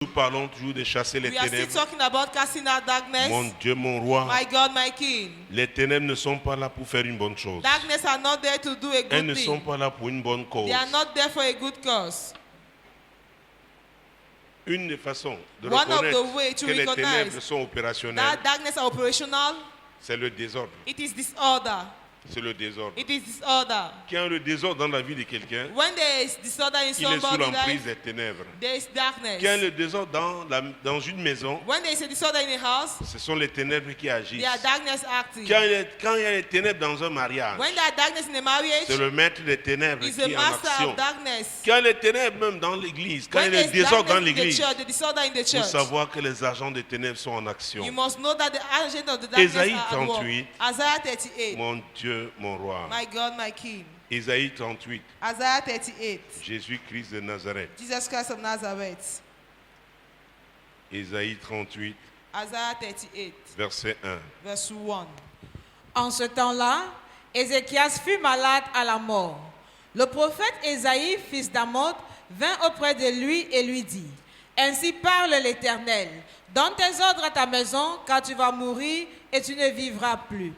Nous parlons toujours de chasser les We are still ténèbres. talking about casting out darkness. Mon Dieu, mon roi, My God, my King. les ténèbres ne sont pas là pour faire une bonne chose. Darkness are not there to do a Elles good ne sont thing. pas là pour une bonne cause. They are not there for a good cause. Une des façons de One of the reconnaître way to que les recognize ténèbres sont opérationnelles, That darkness are operational. c'est le désordre. It is disorder. C'est le désordre. It is disorder. Qu'il y a le désordre dans la vie de quelqu'un, When there is disorder in il est sous somebody's l'emprise life, des ténèbres. there is darkness. Qu'il y a le désordre dans une maison, When there is a disorder in a house, ce sont les ténèbres qui agissent. there are darkness acting. Quand il y a les ténèbres dans un mariage, When there are darkness in a marriage, c'est le maître des ténèbres is qui the est en master action. of darkness. Quand il y a les ténèbres même dans l'église, quand il y When a there les is désordres dans darkness in the l'église, church, the disorder in the il faut church, savoir que les agents des ténèbres sont en action. you must know that the agent of the darkness Ésaïe are at work. 38. Isaiah 38. Mon Dieu, mon roi. My God, my King. Ésaïe 38. Isaiah 38. Jésus-Christ de Nazareth. Jesus Christ of Nazareth. Ésaïe 38, Isaiah 38, verset 1. verse 1. En ce temps-là, Ézéchias fut malade à la mort. Le prophète Ésaïe, fils d'Amoz, vint auprès de lui et lui dit: Ainsi parle l'Éternel, donne tes ordres à ta maison, car tu vas mourir et tu ne vivras plus.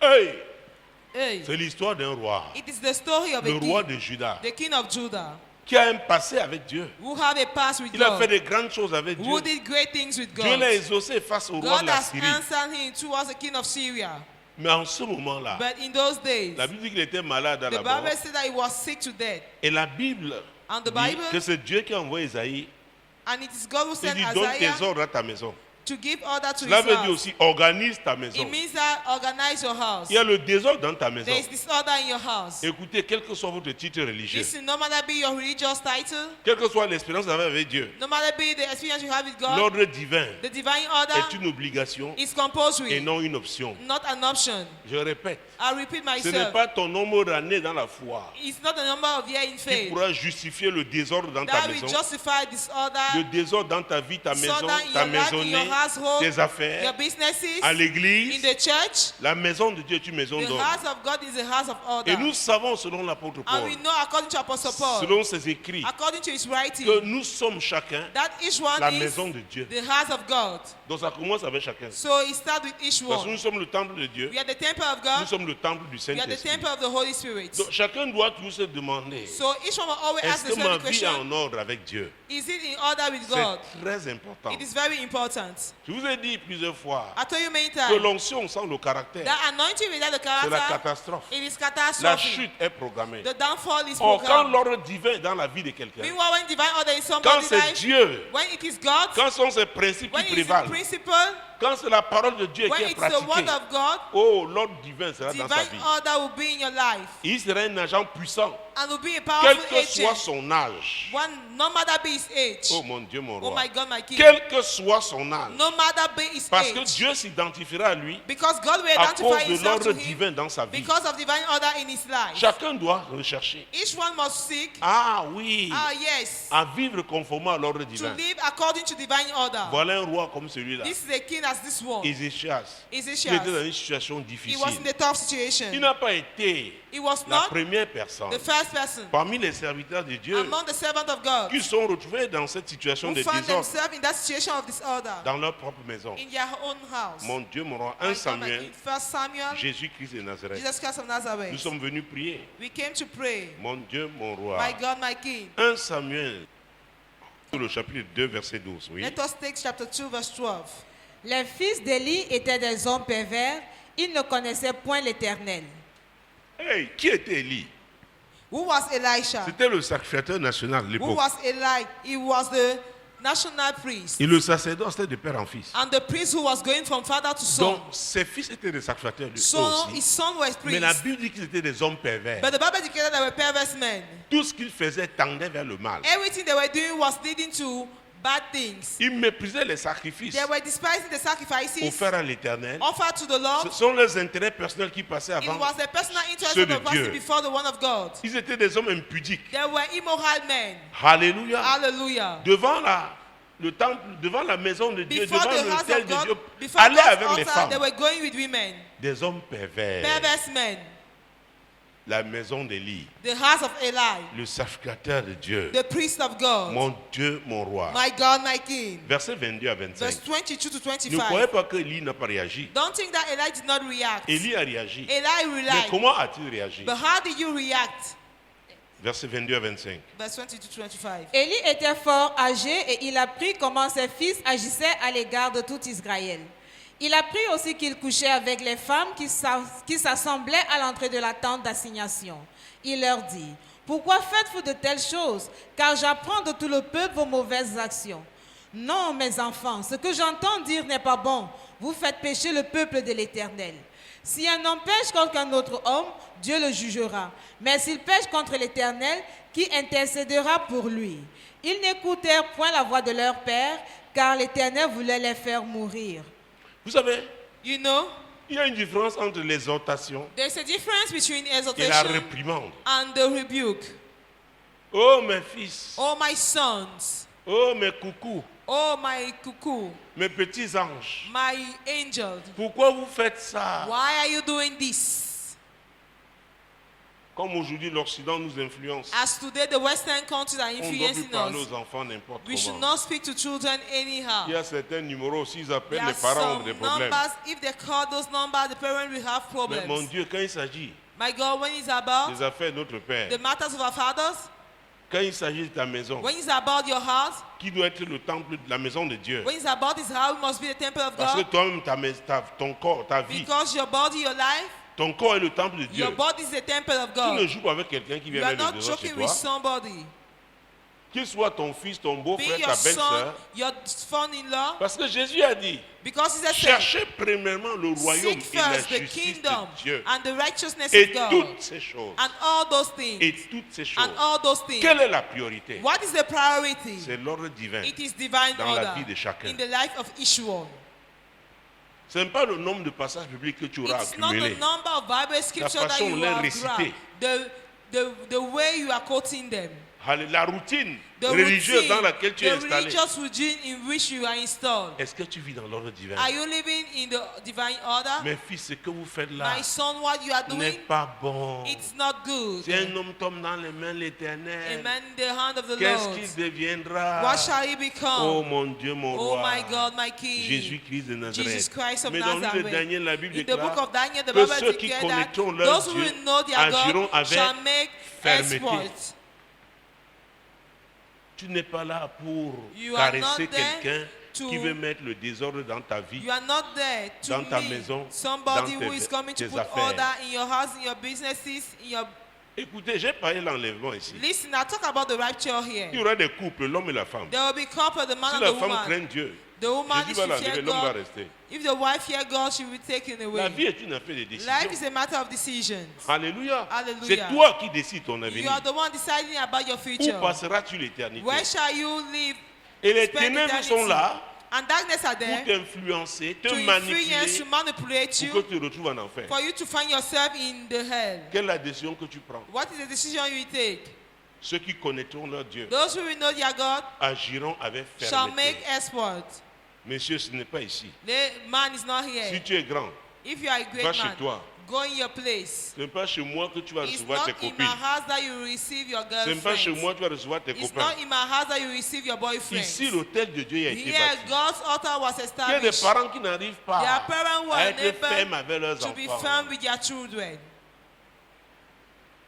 Hey! Hey, C'est l'histoire d'un roi, it is the story of le a roi king, de Juda, the king of Judah, qui a un passé avec Dieu. who have a past with Il a fait God, de grandes choses avec Dieu. who did great things with Dieu l'a God. exaucé face au roi God de la has Syrie. answered him towards the king of Syria. Mais en ce moment-là, But in those days, la Bible dit qu'il était malade à the la mort. Bible said that he was sick to death. Et la Bible And the dit Bible, que c'est Dieu qui a envoyé Isaïe. and it is God who Il sent dit donne Isaiah tes ordres à ta maison. to give order to Cela his veut dire house. aussi organise ta maison. It means that organize your house. Il y a le désordre dans ta maison. There is disorder in your house. Écoutez, quel que soit votre titre religieux, Listen, no matter be your religious title, quelle que soit l'expérience que vous avez avec Dieu, no matter be the experience you have with God, l'ordre divin the divine order est une obligation is et compulsory, non une option. not an option. Je répète, I repeat ce n'est myself. pas ton nombre d'années dans la foi It's not the number of years in qui faith pourra justifier le désordre dans ta that will maison, justify le disorder, désordre dans ta vie, ta maison, disorder in ta your life, in maisonnée, your household, tes your affaires, businesses, à in l'église. the church. La maison de Dieu est une maison The d'ordre. house of God is a house of order. Et nous savons, selon l'apôtre And Paul, we know, according to Apostle Paul, selon ses écrits, according to his que writing, nous sommes chacun that each one la is maison de Dieu. the house of God. Donc ça commence avec chacun. So it starts with each Parce que one. nous sommes le temple de Dieu, We are the temple of nous God. sommes le temple du We are the Saint-Esprit. temple of the Holy Spirit. Donc chacun doit toujours se demander, So each one will always est-ce ask que the ma same vie est question: en ordre avec Dieu? is it in order with God? C'est très important. It is very important. Je vous ai dit plusieurs fois I told you many que times l'onction sans le caractère, that anointing without the c'est la character, catastrophe. it is La catastrophe. chute est programmée. The downfall is Or quand programmed. l'ordre divin est dans la vie de quelqu'un, Meanwhile, when divine order is quand somebody's c'est life, Dieu, when it is God, quand ce sont ces principes when qui it is the prévalent, principle, quand c'est la parole de Dieu qui when est it's the word pratiquée, of God, oh, l'ordre divin sera dans sa divine vie. order will be in your life Il sera un agent puissant, and will be a quel powerful que soit agent. son âge. One, no matter be his age. Oh mon Dieu, mon Oh roi. my God, my King. Quel que soit son âge. No matter be his Parce que age. Dieu s'identifiera à lui Because God will à identify cause de himself l'ordre to him divin dans sa vie. because of divine order in his life. Chacun doit rechercher. Each one must seek, Ah oui, yes, à vivre conformément à l'ordre to divin. live according to divine order. Voilà un roi comme celui-là. This is a king as this one. Ézéchias. Il était Ezekiel. dans une situation He difficile. was in a tough Il situation. n'a pas été He was la not première personne the first person parmi les serviteurs de Dieu among the servants of God qui sont retrouvés dans cette situation who de found désordre themselves in that situation of disorder dans leur propre maison. in their own house. Mon Dieu, mon roi, My 1 God, my Samuel, King. 1 Samuel, Jésus-Christ de Nazareth. Jesus Christ of Nous Nazareth. sommes venus prier. We came to pray. Mon Dieu, mon roi. My God, my King. 1 Samuel, le chapitre 2, verset 12. Oui. Let us take chapter 2, verse 12. Les fils d'Élie étaient des hommes pervers, ils ne connaissaient point l'Éternel. Hey, qui était Élie? Who was Elisha? C'était le sacrificateur national à Who l'époque. was Eli? He was the national priest. Et le sacerdoce était de père en fils. And the priest who was going from father to son. Donc, ses fils étaient des sacrificateurs lui So his aussi. son was Mais la priest. Bible dit qu'ils étaient des hommes pervers. But the Bible declared they were perverse men. Tout ce qu'ils faisaient tendait vers le mal. Everything they were doing was leading to bad things. Ils méprisaient les sacrifices They were despising the sacrifices offerts à l'Éternel. offered to the Lord. Ce sont leurs intérêts personnels qui passaient It avant. was the personal interest ceux of the de person Dieu. before the one of God. Ils étaient des hommes impudiques. They were immoral men. Alléluia. Hallelujah. Devant le temple, devant la maison de Dieu, Before devant the house l'autel of de God, Dieu, before allaient God's avec les altar, they femmes. were going with women. Des hommes pervers. Perverse men. la maison d'Élie, the house of Eli, le sacrificateur de Dieu, the priest of God, mon Dieu, mon roi. my God, my King. Verset 22 à 25. Verse 22 to Ne croyez 25. pas que Élie n'a pas réagi. Don't think that Eli did not react. Élie a réagi. Eli Mais relied. comment a-t-il réagi? But how did you react? Verset 22 à 25. Verse 22 to 25. Élie était fort âgé et il apprit comment ses fils agissaient à l'égard de tout Israël. Il apprit aussi qu'il couchait avec les femmes qui s'assemblaient à l'entrée de la tente d'assignation. Il leur dit, « Pourquoi faites-vous de telles choses? Car j'apprends de tout le peuple vos mauvaises actions. Non, mes enfants, ce que j'entends dire n'est pas bon. Vous faites pécher le peuple de l'Éternel. Si un homme pêche contre un autre homme, Dieu le jugera. Mais s'il pêche contre l'Éternel, qui intercédera pour lui? Ils n'écoutèrent point la voix de leur père, car l'Éternel voulait les faire mourir. » Vous savez, You know, il y a une différence entre l'exhortation there's a difference between et la exhortation réprimande. and the rebuke. Oh mes fils, Oh, my sons. oh mes coucous, Oh, my cuckoo. mes petits anges, My angel. pourquoi vous faites ça? Why are you doing this? Comme aujourd'hui l'Occident nous influence, As today the Western countries are on ne doit plus influencing parler us, aux enfants n'importe we should comment. not speak to children anyhow. Il y a certains numéros, s'ils appellent, There les are parents ont some des problèmes. numbers, if they call those numbers, the parent will have Mais mon problems. Dieu, quand il s'agit My God, when it's about des affaires de notre Père, the matters of our fathers, quand il s'agit de ta maison, when it's about your house, qui doit être le temple de la maison de Dieu, when it's about this house, it must be the temple of parce que God. toi-même, ton corps, ta vie, Because your body, your life, ton corps est le temple de Dieu. your body is the temple of Tu ne God. joues pas avec quelqu'un qui You vient are mettre le not désordre chez joking toi. with somebody. Qu'il soit ton fils, ton Be beau-frère, your ta son, belle-sœur. your son-in-law. Parce que Jésus a dit, Because he said, cherchez premièrement le royaume seek et la first the justice kingdom de Dieu. and the righteousness Et of God. toutes ces choses. And all those things. Et toutes ces choses. And all those things. Quelle est la priorité? What is the priority? C'est l'ordre divin. It is divine dans la order vie de chacun. in the life of each one. Ce n'est pas le nombre de passages bibliques que tu auras It's not the accumulés. number of Bible scriptures that façon you de les have réciter. grabbed, the way you are quoting them, La routine the religieuse dans routine, laquelle tu es the installé. religious routine in which you are installed. Est-ce que tu vis dans l'ordre divin? Are you living in the divine order? Mes fils, ce que vous faites là My son, what you are n'est doing, pas bon. it's not good. Si un homme tombe dans les mains de l'Éternel, Amen. In the hand of the qu'est-ce Lord. qu'il deviendra? What shall he become? Oh mon Dieu, mon Oh roi. my God, my King. Jésus-Christ de Jesus Nazareth. Christ of Mais dans le livre de Nazareth. Daniel, la Bible In the book déclare of Daniel, the que Bible ceux qui declares that connaîtront leur those who Dieu will know their agiront God avec shall make fermeté. exploits. Tu n'es pas là pour You are caresser not there quelqu'un to- qui veut mettre le désordre dans ta vie. You are not there to Dans ta meet maison, somebody dans who is coming to tes put affaires. order in your house, in your businesses, in your... Écoutez, j'ai parlé de l'enlèvement ici. Listen, I talk about the rapture Il y here. aura des couples, l'homme et la femme. There will be couple, the man Si and la the femme woman. craint Dieu, The woman, Jésus if va she l'enlever, fear l'homme va God, rester. if the wife fear God, she will be taken La away. vie est une affaire de décision. Life is a matter of decisions. Alléluia. Hallelujah. C'est toi qui décides ton You avenir. are the one deciding about your Où future. passeras-tu l'éternité? Where shall you live? Et les spend ténèbres eternity? sont là And darkness are pour there t'influencer, te to influence, manipuler, to manipulate pour you, que tu te retrouves en enfer. for you to find yourself in the hell. Quelle est la décision que tu prends? What is the decision you take? Ceux qui connaîtront leur Dieu Those who will know their God agiront avec shall make fermeté. exploit. Monsieur, ce n'est pas ici. The man is not Si here. tu es grand, If you are a va great chez man, toi. go in your place. Ce n'est pas chez moi que tu vas It's recevoir tes not in my copines. house that you will receive your Ce n'est pas chez girlfriend. moi que tu vas recevoir tes It's copains. not in my house that you will receive your boyfriend. Ici, l'hôtel de Dieu a été Here, bâti. God's altar was Il y a des established. parents qui n'arrivent There are pas parents who à are être fermes unable avec leurs to be enfants. firm with their children.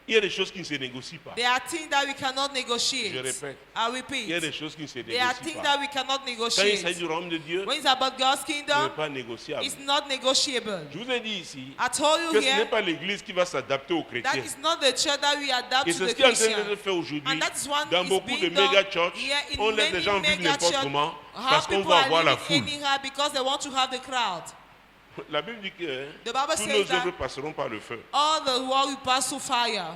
Il y a des choses qui ne se négocient pas. There are things that we cannot negotiate. Je répète. I Il y a des repeat. choses qui ne se There are négocient things pas. that we cannot Quand il s'agit negotiate. du royaume de Dieu, When it's about God's ce n'est kingdom, pas négociable. it's not negotiable. Je vous ai dit ici I told you que ce n'est here pas l'église qui va s'adapter aux that chrétiens. is not the church that we adapt Et to c'est the ce qui est en train de Christian. se faire aujourd'hui. And that is one Dans is beaucoup de being done méga church, here in on laisse les many gens vivre mega n'importe church. comment How parce qu'on people va are avoir la living foule. anyhow because they want to have the crowd. La Bible dit que The Bible toutes says nos that œuvres passeront par le feu. all the world will pass through fire.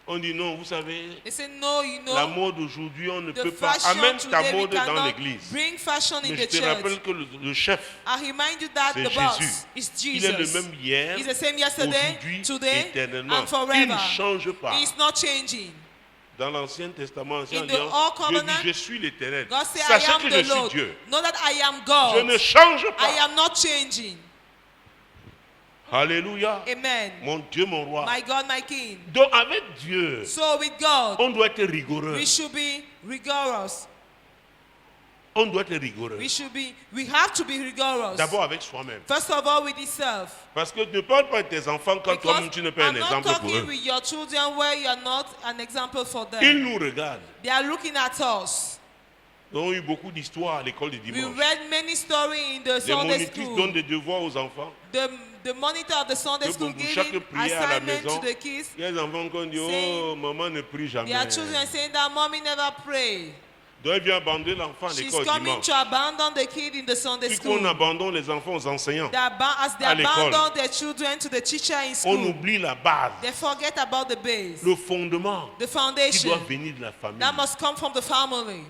On dit non, vous savez, They say no, you la know. mode aujourd'hui, on ne The peut pas. fashion Amène ta today we mode dans cannot l'église. bring fashion in Mais je the te rappelle church. que le chef, I remind you that c'est the boss Jésus. is Il est le Jesus. même hier, He's the same yesterday, aujourd'hui, today, éternellement. and Il forever. ne change pas. He's not changing. Dans l'Ancien Testament, Ancien In the Alliance, Old Dieu Covenant, dit, je suis l'Éternel. God said, I Sachez am que the je suis Lord. Oh. Ah. Oh. Ah. Oh. Oh. Oh. Oh. Oh. Oh. Oh. Oh. Oh. Oh. Oh. Oh. Oh. Oh. Oh. Oh. Oh. Oh. Dieu. Know that I am Je God. ne change I pas. am not changing. Alléluia. Amen. Mon Dieu, mon roi. My God, my King. Donc avec Dieu, So with God, on doit être rigoureux. we should be rigorous. On doit être rigoureux. We have to be rigorous. D'abord avec soi-même. First of all, with yourself. Parce que ne parle pas de tes enfants quand toi-même tu n'es pas un I'm not exemple pour talking eux. with your children where you are not an example for Ils them. nous regardent. They are looking at us. Nous avons eu beaucoup d'histoires à l'école du We dimanche. read many stories in the Les Sunday monitrices school. donnent des devoirs aux enfants. The monitor of the Sunday Que school pour chaque giving prière à la assignment maison, to the kids. il y a des enfants qui ont dit, saying- oh, maman ne prie jamais. Their children saying that mommy never pray. Donc elle vient abandonner l'enfant à She's l'école coming dimanche. to abandon the kid in the Sunday Puis school. qu'on abandonne les enfants aux enseignants. As they à l'école. abandon their children to the teacher in On school, oublie la base, they forget about the base, le fondement the qui foundation doit venir de la famille. that must come from the family.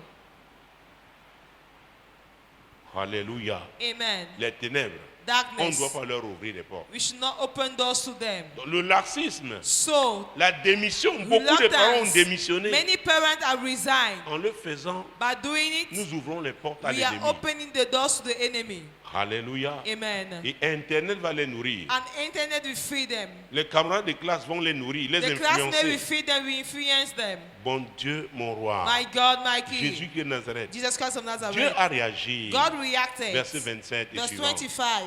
Alléluia. Amen. Les ténèbres, on ne Darkness, doit pas leur ouvrir les portes. we should not open doors to them. Donc, le laxisme, So, la démission, beaucoup de parents ont reluctance, démissionné. many parents are resigned. En le faisant, By doing it, nous ouvrons les portes à we are l'ennemi. opening the doors to the enemy. Alléluia. Amen. Et Internet va les nourrir. And internet will feed them. Les camarades de classe vont les nourrir, les The classmates will influencer. feed them, will influence them. Bon Dieu, mon roi. My God, my King. Jésus qui est de Nazareth. Jesus Christ of Dieu Nazareth. a réagi. God reacted. Verset 27 et Verse suivant. 25.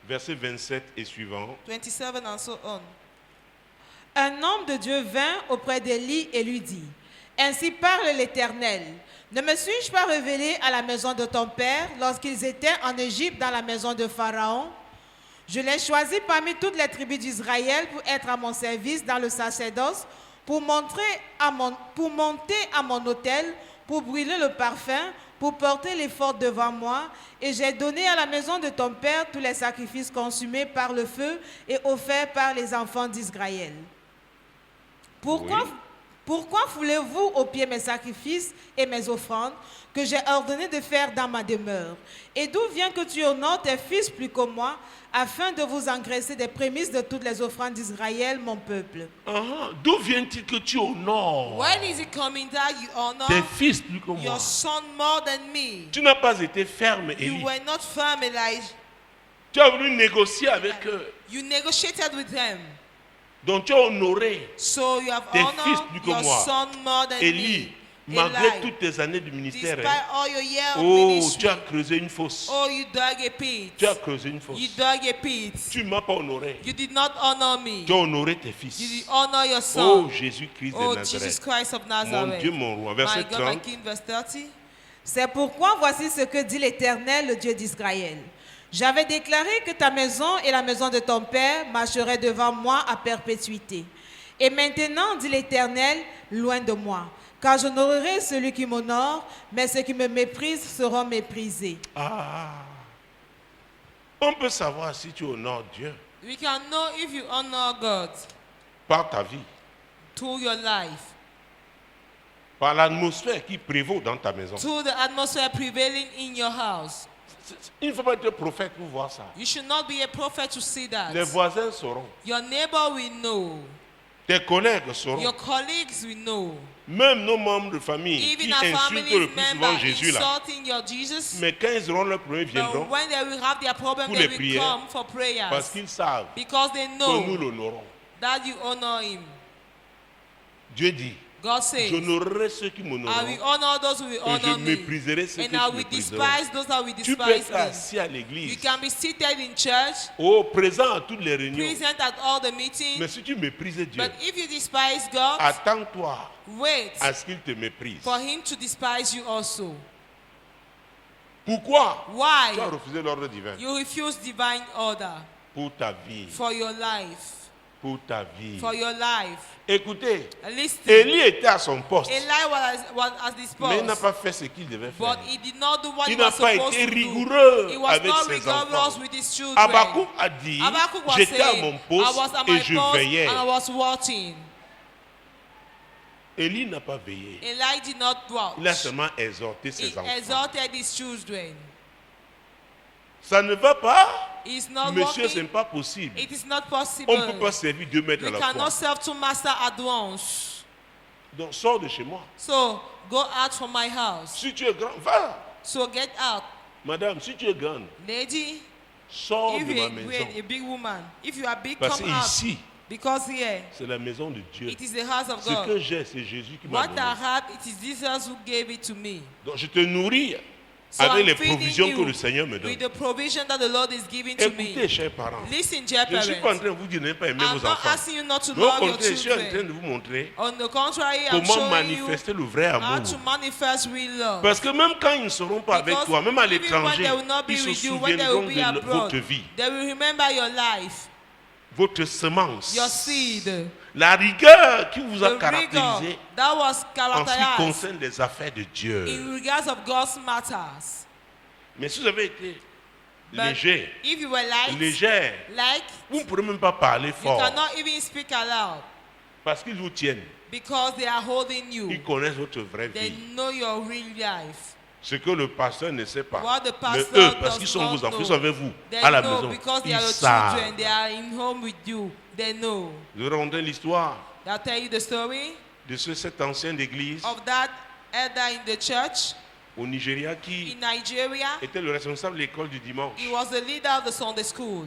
Verset 27 et suivant. 27 and so on. Un homme de Dieu vint auprès d'Élie et lui dit, « Ainsi parle l'Éternel, ne me suis-je pas révélé à la maison de ton père lorsqu'ils étaient en Égypte dans la maison de Pharaon? Je l'ai choisi parmi toutes les tribus d'Israël pour être à mon service dans le sacerdoce, pour monter à mon autel, pour brûler le parfum, pour porter l'effort devant moi, et j'ai donné à la maison de ton père tous les sacrifices consumés par le feu et offerts par les enfants d'Israël. Pourquoi, Oui. pourquoi foulez-vous aux pieds mes sacrifices et mes offrandes que j'ai ordonné de faire dans ma demeure? Et d'où vient que tu honores tes fils plus que moi, afin de vous engraisser des prémices de toutes les offrandes d'Israël, mon peuple? D'où vient-il que tu honores When is it coming that you honor tes fils plus que moi? your son more than me? Tu n'as pas été ferme, You Élie. were not firm, Elijah. Tu as voulu négocier avec eux. You negotiated with them. Donc tu as honoré So you have Tes fils honored plus que your moi. son more than Élie, me. malgré Eli, toutes tes années de ministère. despite hein. all your years of Oh, ministry, tu as creusé une fosse. oh, you dug a pit. Tu as creusé une fosse. You dug a pit. Tu ne m'as pas honoré. You did not honor me. Tu as honoré tes You did fils. honor your Oh, son. Jésus-Christ Oh, de Jesus Nazareth. Christ of Mon Nazareth. Dieu, mon roi. My Verset God, my 30. King, verse 30. C'est pourquoi voici ce que dit l'Éternel, le Dieu d'Israël. J'avais déclaré que ta maison et la maison de ton père marcheraient devant moi à perpétuité. Et maintenant, dit l'Éternel, loin de moi, car j'honorerai celui qui m'honore, mais ceux qui me méprisent seront méprisés. On peut savoir si tu honores Dieu We can know if you honor God par ta vie, through your life, par l'atmosphère qui prévaut dans ta maison. through the atmosphere prevailing in your house. Il ne faut pas être prophète pour voir ça. You should not be a prophet to see that. Les voisins sauront. Your neighbor will know. Tes collègues sauront. Your colleagues will know. Même nos membres de famille qui Even our insultent family le plus souvent members Jésus là. insulting your Jesus. Mais quand ils auront leur problème, ils But viendront when they will have their problem, pour they les will prières. come for prayers. parce qu'ils savent Because they que nous know l'honorons. that you honor him. Dieu dit, God says, j'honorerai ceux qui I m'honoreront will honor those who will et je honor me. mépriserai ceux qui And I me will mépriseront. despise those that will Tu peux despise être me. assis à You l'église, can be seated in church, au présent à toutes les réunions. present at all the Mais meetings. si tu méprises Dieu, But if you despise God, attends-toi wait à ce qu'il te méprise. for him to despise you also. Pourquoi Why? tu as refusé l'ordre divin? You refuse divine order Pour ta vie. for your life. Pour ta vie. For your life. Écoutez, Listen. Élie était à son poste, Eli was at this mais il n'a post, pas fait ce qu'il devait faire. but he did not do what Il he n'a was pas supposed été to do. rigoureux He was avec not ses rigorous enfants. with his children. Habakkuk a dit, Habakkuk was j'étais à saying, mon I poste was at et my je post veillais. and I was watching. Élie n'a pas veillé. Eli did not watch. Il a seulement exhorté He ses enfants. exalted his children. Ça ne va pas, It's not monsieur, ce n'est working. pas possible. It is not On ne possible. peut pas servir 2 maîtres à We la fois. cannot serve two masters at once. Donc sors de chez moi. So go out from my house. Si tu es grand, va. So get out. Madame, si tu es grande, Lady, sors if de ma you're maison. a big woman, if you are big, Parce come que out. ici, Because here, c'est la maison de Dieu. it is the house of Ce que God. j'ai, c'est Jésus qui m'a What I donné. have, it is Jesus who gave it to me. Donc je te nourris So avec I'm les feeding provisions you que le Seigneur me donne. with the provision that the Lord is giving to Écoutez, me. chers parents, Listen, dear je ne suis pas en parents. train de vous dire de ne pas aimer I'm vos not enfants. asking you not to Mais au love your contraire, je suis en train children. de vous montrer On the contrary, I'm comment showing you manifester le vrai how amour. to manifest real love. Parce que même quand ils ne seront pas avec Because toi, même à even when l'étranger, they will not be ils se with you, when they will souviendront be de abroad, votre vie, they will remember your life, votre semence, your seed, la rigueur qui vous a the rigor caractérisé that was en ce qui characterized concerne les affaires de Dieu. in regards of God's matters. Mais si vous avez été But léger, if you were légère, like, vous ne pourrez même pas parler you fort cannot even speak aloud parce qu'ils vous tiennent. because they are holding you. Ils connaissent votre vraie They vie. know your real life. Ce que le pasteur ne sait pas. What the Mais pastor eux, parce does qu'ils sont not vos enfants, ils know. sont avec vous, They à la know maison. because they Ils are your savent. children. They are in home with you. They know. Je vais raconter l'histoire I'll tell you the story de cet ancien d'église of that elder in the church au Nigeria qui in Nigeria. était le responsable de l'école du dimanche. He was the leader of the Sunday school.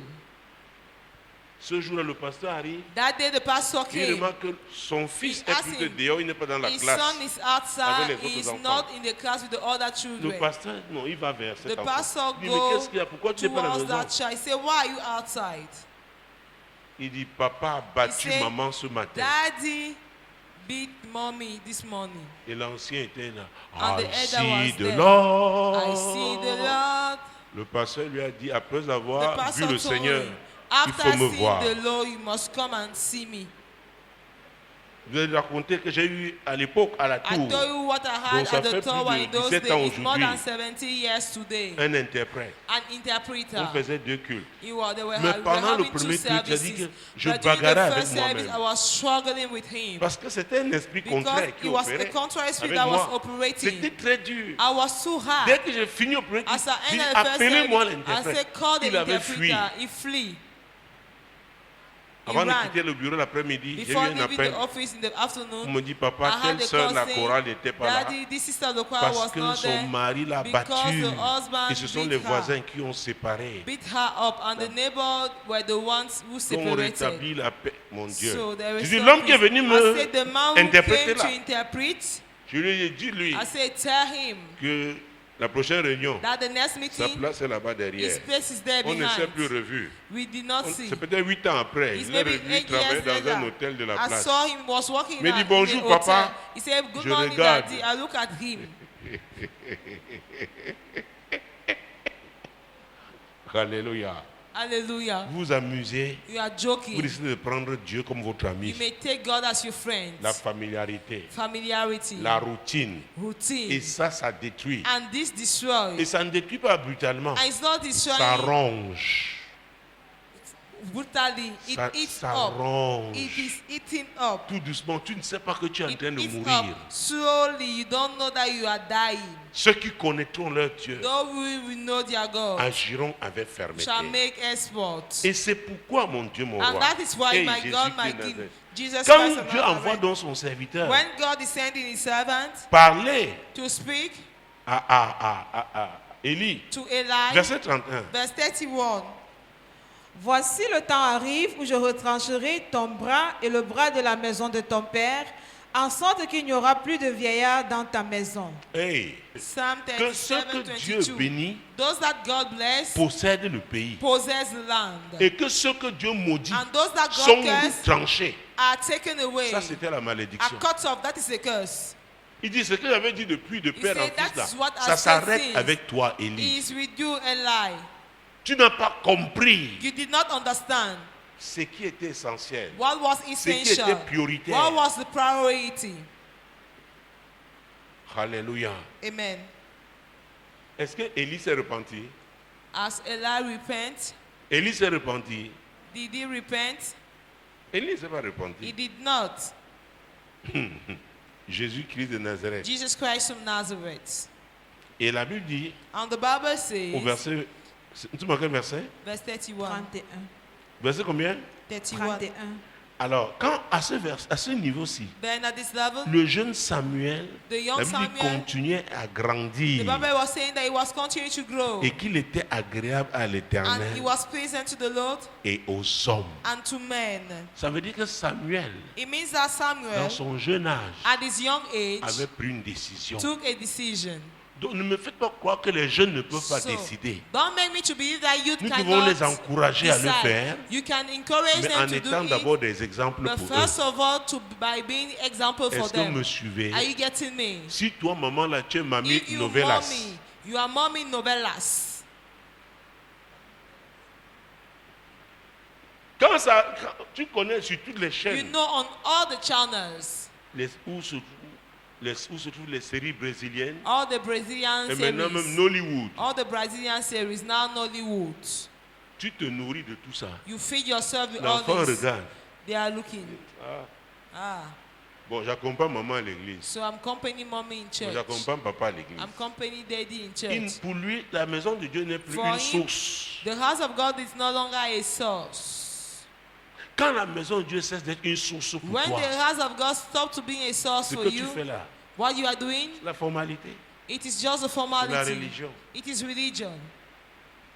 Ce jour-là, le pasteur arrive, That day the pastor il came. remarque que son fils He est asked plutôt him, dehors, il n'est pas dans la His classe. son is outside. avec les He is autres not enfants. in the class with the other Le children. pasteur, non, il va vers cet The enfant. pastor Il dit, mais goes qu'est-ce qu'il y a? Pourquoi tu n'es pas à la towards maison? that child. He said, "Why are you outside?" Il dit, papa a battu said, maman ce matin. Daddy beat mommy this morning. Et l'ancien était là. And the I elder see was the there. Lord. I see the Lord. Le pasteur lui a dit, après The avoir vu pastor le told Seigneur, him, il after faut me seeing voir. the Lord, you must come and see me. Je vais raconter que j'ai eu à l'époque à la I tour told you what I had Donc, ça at the fait tower plus de in those 17 ans days. It's more than aujourd'hui. 70 years today. un interprète. An interpreter. On faisait 2 cultes. They were Mais pendant le having premier two culte, j'ai dit services. que je But during bagarrais the avec first service, moi-même. I was struggling with him. Parce que c'était un esprit Because contraire qui it was a opérait contrary spirit avec that was moi. operating. C'était très dur. I was too hard. Dès que j'ai fini au premier culte, As I j'ai dit, entered the first appelez-moi service, I l'interprète. said, call the Il avait fui. interpreter. He flee. He Avant de ran. quitter le bureau l'après-midi, j'ai eu Before un leaving appel. the office in the On afternoon, me dit, papa, I had telle the sœur, call la saying, chorale n'était pas là. Daddy, this sister of the choir Parce was que not son there mari l'a because battue. the husband Et ce sont beat les her. voisins qui ont séparé. beat her up, and the neighbors were the ones who Donc on separated. rétablit la paix. Mon Dieu. So there Je is dis, some l'homme qui est peace. venu I said, the man who interpréter came to là, interpret, je lui ai dit, lui, I said, tell him que la prochaine réunion, that the next sa meeting, place est là-bas derrière. his place is there On ne s'est behind. plus revu. We did not see. C'est peut-être 8 ans après. It's Il est maybe revenu 8 travailler years dans un later. hôtel de la I place. saw him was working Mais in dit, the bonjour, hotel. papa. He said, good Je morning, regarde. Daddy. I look at him. Alléluia. Hallelujah. Vous vous amusez. You are Vous joking. décidez de prendre Dieu comme votre ami. You may take God as your friend. La familiarité, Familiarity. la routine. Et Routine. ça détruit. And this destroys. Et ça ne détruit pas brutalement. And it's not destroying Ça ronge. brutally. It eats Ça up. ronge. It is eating up. Tout doucement, tu ne sais pas que tu es en It train de eats mourir. up slowly. You don't know that you are dying. Ceux qui connaîtront leur Dieu Those who will know their God agiront avec fermeté. shall make export. Et c'est pourquoi, mon Dieu, mon And roi, that is why et my Jésus God, qui my est King, Nazareth, Jesus Christ quand of Dieu envoie Nazareth, donc son serviteur when God is sending his servant parler to speak à Élie, to Eli, verset 31, verse 31, Voici le temps arrive où je retrancherai ton bras et le bras de la maison de ton père, en sorte qu'il n'y aura plus de vieillards dans ta maison. hey, Psalm que ceux 37, que Dieu 22. bénit Those that God bless possèdent le pays. possess the land. Et que ceux que Dieu maudit And those that sont God curse tranchés. are taken away. Ça, c'était la Are malédiction. cut off. That is a curse. Il dit ce que j'avais dit depuis de père en said, fils, "That is là, what I ça said s'arrête since. avec toi, He Élie. is with you, Eli. Tu n'as pas compris You did not understand ce qui était essentiel. what was qui essential. était prioritaire. What was the priority? Alléluia. Amen. Est-ce que Élie s'est repenti? As Eli repent, Élie s'est repenti. did he repent? Élie ne s'est pas He repenti. did not. Jésus-Christ de Nazareth. Jesus Christ from Nazareth. Et la Bible dit, And the Bible au says, verset, tu marques quel verset? verse 31. 31. Verset combien? 31. 31. Alors, quand à ce niveau-ci, Then at this level, le jeune Samuel, the young la Bible dit, Samuel, continuait à the grandir Bible was saying that he was continuing to grow. et qu'il était agréable à And he l'Éternel was pleasant to the Lord et aux hommes. and to men. Ça veut dire que Samuel, It means that dans Samuel, son jeune âge, at his young age, avait pris une décision. took a decision. Donc ne me faites pas croire que les jeunes ne peuvent pas So, décider. don't make me to believe that youth Nous devons cannot les encourager à le decide. faire, You can encourage mais them en to étant do d'abord it, des exemples but pour first eux. of all, by being example for Est-ce que vous them. me suivez? Are you getting me? Si toi, maman, là, tu es mamie If you novelas, mommy, you are mommy novelas. quand tu connais sur toutes les You chaînes know on all the channels, où se trouvent les séries brésiliennes, all the Brazilian et maintenant même series, Nollywood, all the Brazilian series, now Nollywood. tu te nourris de tout ça. You feed yourself with all L'enfant this. regarde. They are looking. Ah, Bon, j'accompagne maman à l'église. so I'm accompanying mommy in Bon, church. j'accompagne papa à l'église. I'm accompanying daddy in church. Pour lui, la maison de Dieu n'est plus For une him, source. the house of God is no longer a source. Quand la maison de Dieu cesse d'être une source pour When toi, the house of God stops to being a source ce for que tu you, fais là, what you are doing, c'est la formalité. it is just a C'est la formality. religion. It is religion.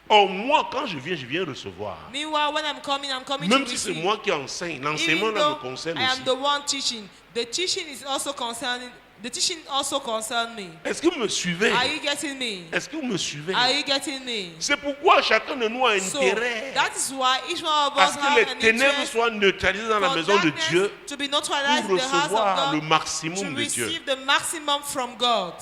Or, moi, quand je viens recevoir. Meanwhile, when I'm coming Même to si c'est receive. moi qui enseigne, l'enseignement Even là me though concerne I am aussi. the one teaching, the teaching is also concerning. The teaching also concerns me. Est-ce que vous me suivez? Are you getting me? Est-ce que vous me suivez? Are you getting me? C'est pourquoi chacun de nous a So intérêt that is why each one of à us ce have que les an ténèbres interest soient neutralisées dans la for maison de darkness Dieu to be neutralized pour in the house recevoir of le God, maximum to de Dieu. receive the maximum from God.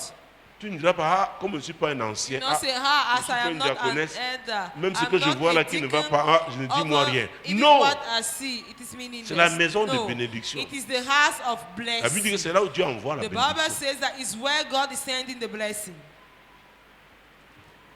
Tu ne diras pas, ah, comme je ne suis pas un ancien, Not ah, say, je as suis I pas am une not an diaconesse, elder. même ce I'm que je not vois a là qui ne va deacon, pas, ah, je ne dis moi although rien. even Non! what I see, it is meaningless. C'est la maison de No, bénédiction. it is the house of La Bible dit que blessing. c'est là où Dieu envoie la The Bible bénédiction. says that is where God is sending the blessing.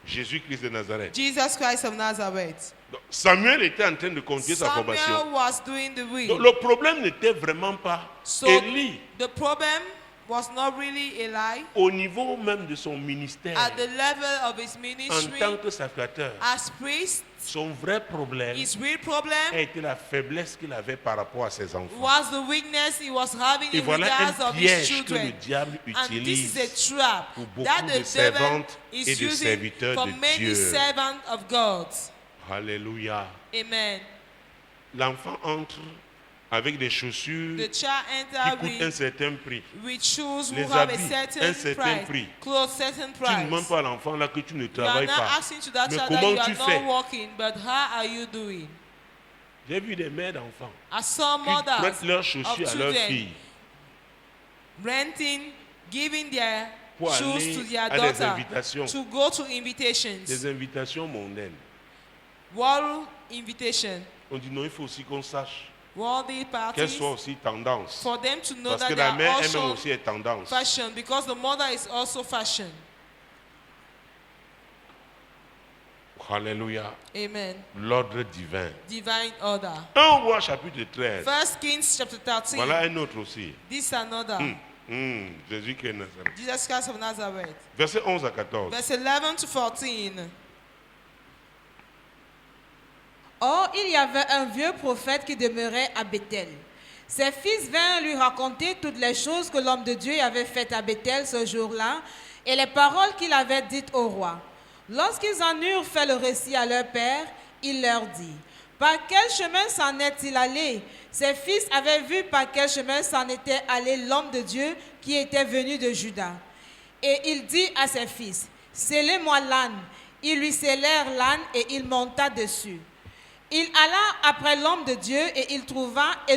Jésus-Christ de Nazareth. Jesus Christ of Nazareth. Donc, Samuel était en train de continuer sa formation. Samuel was doing the will. Donc, le problème n'était vraiment pas So Élie the problem was not really Eli au niveau même de son ministère at the level of his en ministry tant que sacrificateur. as priest. Son vrai problème His real problem a été la faiblesse qu'il avait par rapport à ses enfants. was the weakness he was having Et in voilà regards un of his piège que le children. diable And this is a utilise trap pour beaucoup that de the devil servantes et is de using serviteurs for de many Dieu. servants of God. Alléluia. Amen. L'enfant entre avec des chaussures The child qui enter coûtent un certain prix. with shoes Les who have a habits, certain un certain price, prix. clothes certain Tu ne demandes price. pas à l'enfant là que tu ne You are travailles not pas. asking to that Mais child that comment you are tu not fais? working, but how are you doing? J'ai vu des mères d'enfants I saw qui mothers prêtent leurs of chaussures à leurs children filles renting, giving their pour shoes aller to their à des daughter invitations, to go to invitations, des invitations mondaines. world invitation, On dit non, il faut aussi qu'on sache worldly qu'elles parties, soient aussi tendances. for them to know Parce that que they la are mère elle-même also aussi est tendance. fashion, because the mother is also fashion. Alléluia. Amen. L'ordre divin. Divine order. 1 Roi chapitre 13. First Kings chapter 13. Voilà un autre aussi. This is another. Jésus qui est Nazareth. Jesus Christ of Nazareth. Verset 11 à 14. Verse 11 to 14. Or, il y avait un vieux prophète qui demeurait à Bethel. Ses fils vinrent lui raconter toutes les choses que l'homme de Dieu avait faites à Bethel ce jour-là et les paroles qu'il avait dites au roi. Lorsqu'ils en eurent fait le récit à leur père, il leur dit, « Par quel chemin s'en est-il allé ?» Ses fils avaient vu par quel chemin s'en était allé l'homme de Dieu qui était venu de Juda. Et il dit à ses fils, « Scellez-moi l'âne. » Ils lui scellèrent l'âne et il monta dessus. Il alla après l'homme de Dieu et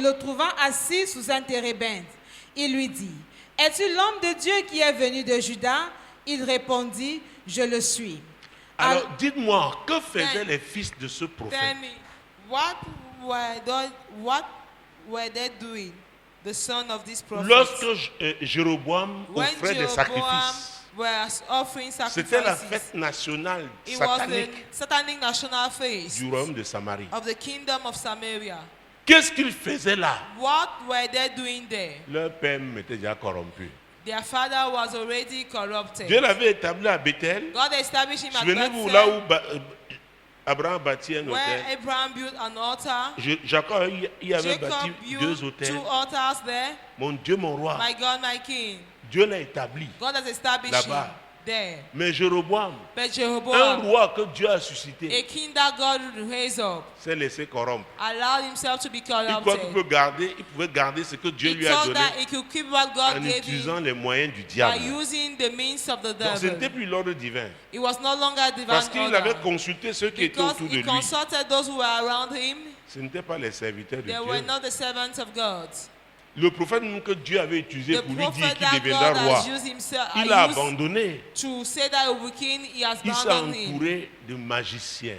le trouva assis sous un térébinthe. Il lui dit, « Es-tu l'homme de Dieu qui est venu de Juda ?» Il répondit, « Je le suis. » Alors, dites-moi, que faisaient les fils de ce prophète? Tell me, what were they doing, the son of this prophet? Lorsque Jéroboam When offrait des Jeroboam sacrifices, was offering c'était la sacrifices, fête nationale it was the satanique satanic national feast du royaume de Samarie. of the kingdom of Samaria. Qu'est-ce qu'ils faisaient là? What were they doing there? Leur père était déjà corrompu. Their father was already corrupted. Dieu l'avait établi à Bethel. God established him at Souvenez-vous Bethel. là où Abraham bâtit un where hôtel. Abraham built an altar. Jacob y avait Jacob bâti built 2 two hôtels. altars there. Mon Dieu, mon roi, My God, my King. Dieu l'a établi. God has established Là-bas. him there. Mais Jéroboam, But un Jeroboam, roi que Dieu a a suscité, king that God raised up, s'est laissé corrompre. allowed himself to be Il croit qu'il corrupted. pouvait garder ce que Dieu He lui a thought donné that he could keep what God en gave utilisant him les moyens du by diable. using the means of the Donc ce n'était devil. plus l'ordre divin. It was no longer Parce divine qu'il avait order. consulté ceux qui étaient Because autour de he lui. consulted those who were around him. Ce n'étaient pas les serviteurs de They were Dieu. not the servants of God. Le prophète même que Dieu avait utilisé The pour lui dire prophet qu'il that deviendra God roi, has used himself, il a used abandonné. to say that he will be king, he has Il s'est abandoned him. entouré de magiciens,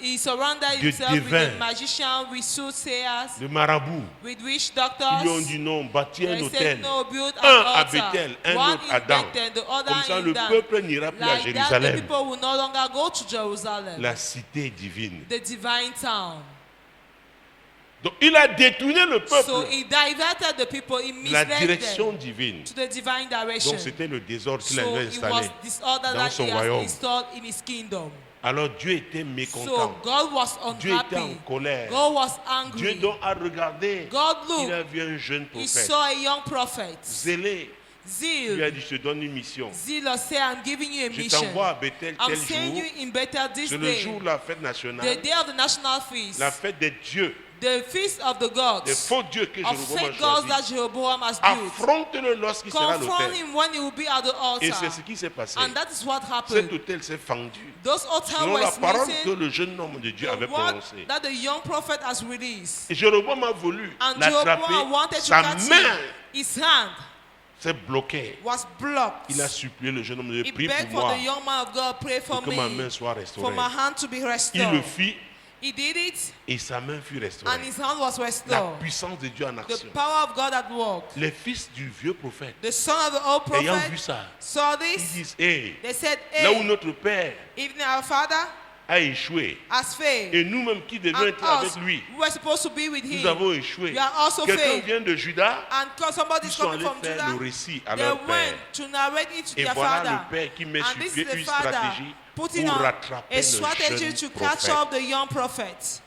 He surrounded de himself with divins, the magicians, with soothsayers, de marabouts. with witch Ils lui ont doctors. dit non, bâtis un They hôtel. said no, build an Un à altar. Bethel, un One autre in à Dan. Bethel, the other Comme ça, in le Dan. peuple n'ira plus à Like that, the Jérusalem. people will no longer go to Jerusalem, La cité divine. the divine town. Donc, il a détourné le So peuple he diverted the people, he la misled direction them divine. to the divine direction. Donc, c'était le désordre qu'il So avait it installé was disorder dans that son he has royaume. installed in his kingdom. Alors, Dieu était So mécontent. God was Dieu était en unhappy. colère. God was Dieu angry. donc a regardé. God Il a looked, vu un jeune he prophète. saw a young prophet. Zélé. Il lui a Zeal, dit, je te donne une mission. Zeal say, I'm giving you a Je mission. t'envoie à Bethel I'm tel sending you jour. in Bethel this C'est le day, jour de la fête the nationale. day of the national feast, La fête des dieux. the feast of the Des gods, faux dieux que of Jéroboam a fake gods that choisis. Jeroboam has built. Affronte-le lorsqu'il sera à Confront l'autel. him when he will be at the Et c'est altar. ce qui s'est passé. And that is what Cet happened. hôtel s'est fendu. Those altars Selon were la parole que smitten, le jeune homme de Dieu avait the word prononcée. that the young prophet has released. Et Jéroboam a voulu And l'attraper. Jeroboam wanted to Sa catch main him. His hand s'est bloquée. was blocked. Il a supplié le jeune homme de He prier begged pour for moi the young man of God, pray for pour que ma main me, soit for restaurée. my hand to be Il le restored. fit He did it, et sa main fut and restaurée. his hand was La restored. puissance de Dieu en The action. power of God at work. Les fils du vieux prophète, The son of the old ayant vu prophet ça, saw ils this. disent, hey, They said, là où hey, notre père even our father a échoué, has failed, et nous-mêmes qui devions and être avec us, lui, we were supposed to be with nous him, avons échoué. we are also Quelqu'un failed. vient de Juda, And because somebody ils is sont coming allés from faire le Judah, récit à they leur père. went to narrate it to Et their voilà father. le père qui met And sur this pied is the une father stratégie putting pour on rattraper a le strategy jeune to catch prophète. up the young prophet.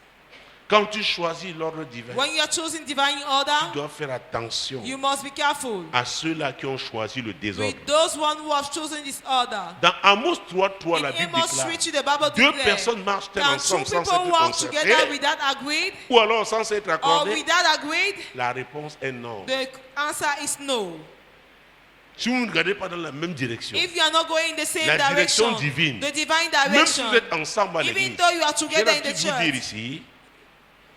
Quand tu choisis l'ordre divin, When you are choosing divine tu order, dois faire attention you must be careful à ceux-là qui ont choisi le désordre. with those one who have chosen this order. Dans Amos 3:3, In la Bible Amos déclare 3, the Bible deux declares, personnes marchent-elles can two ensemble sans people s'être walk together concertées without agreed ou alors sans s'être or accordées? without agreed? La réponse est non. The answer is no. Si vous ne regardez pas dans la même direction, If you are not going in the same La direction direction, divine. the divine même si direction, vous êtes ensemble à even l'église, though you are j'ai together in the l'habitude de vous dire church, ici,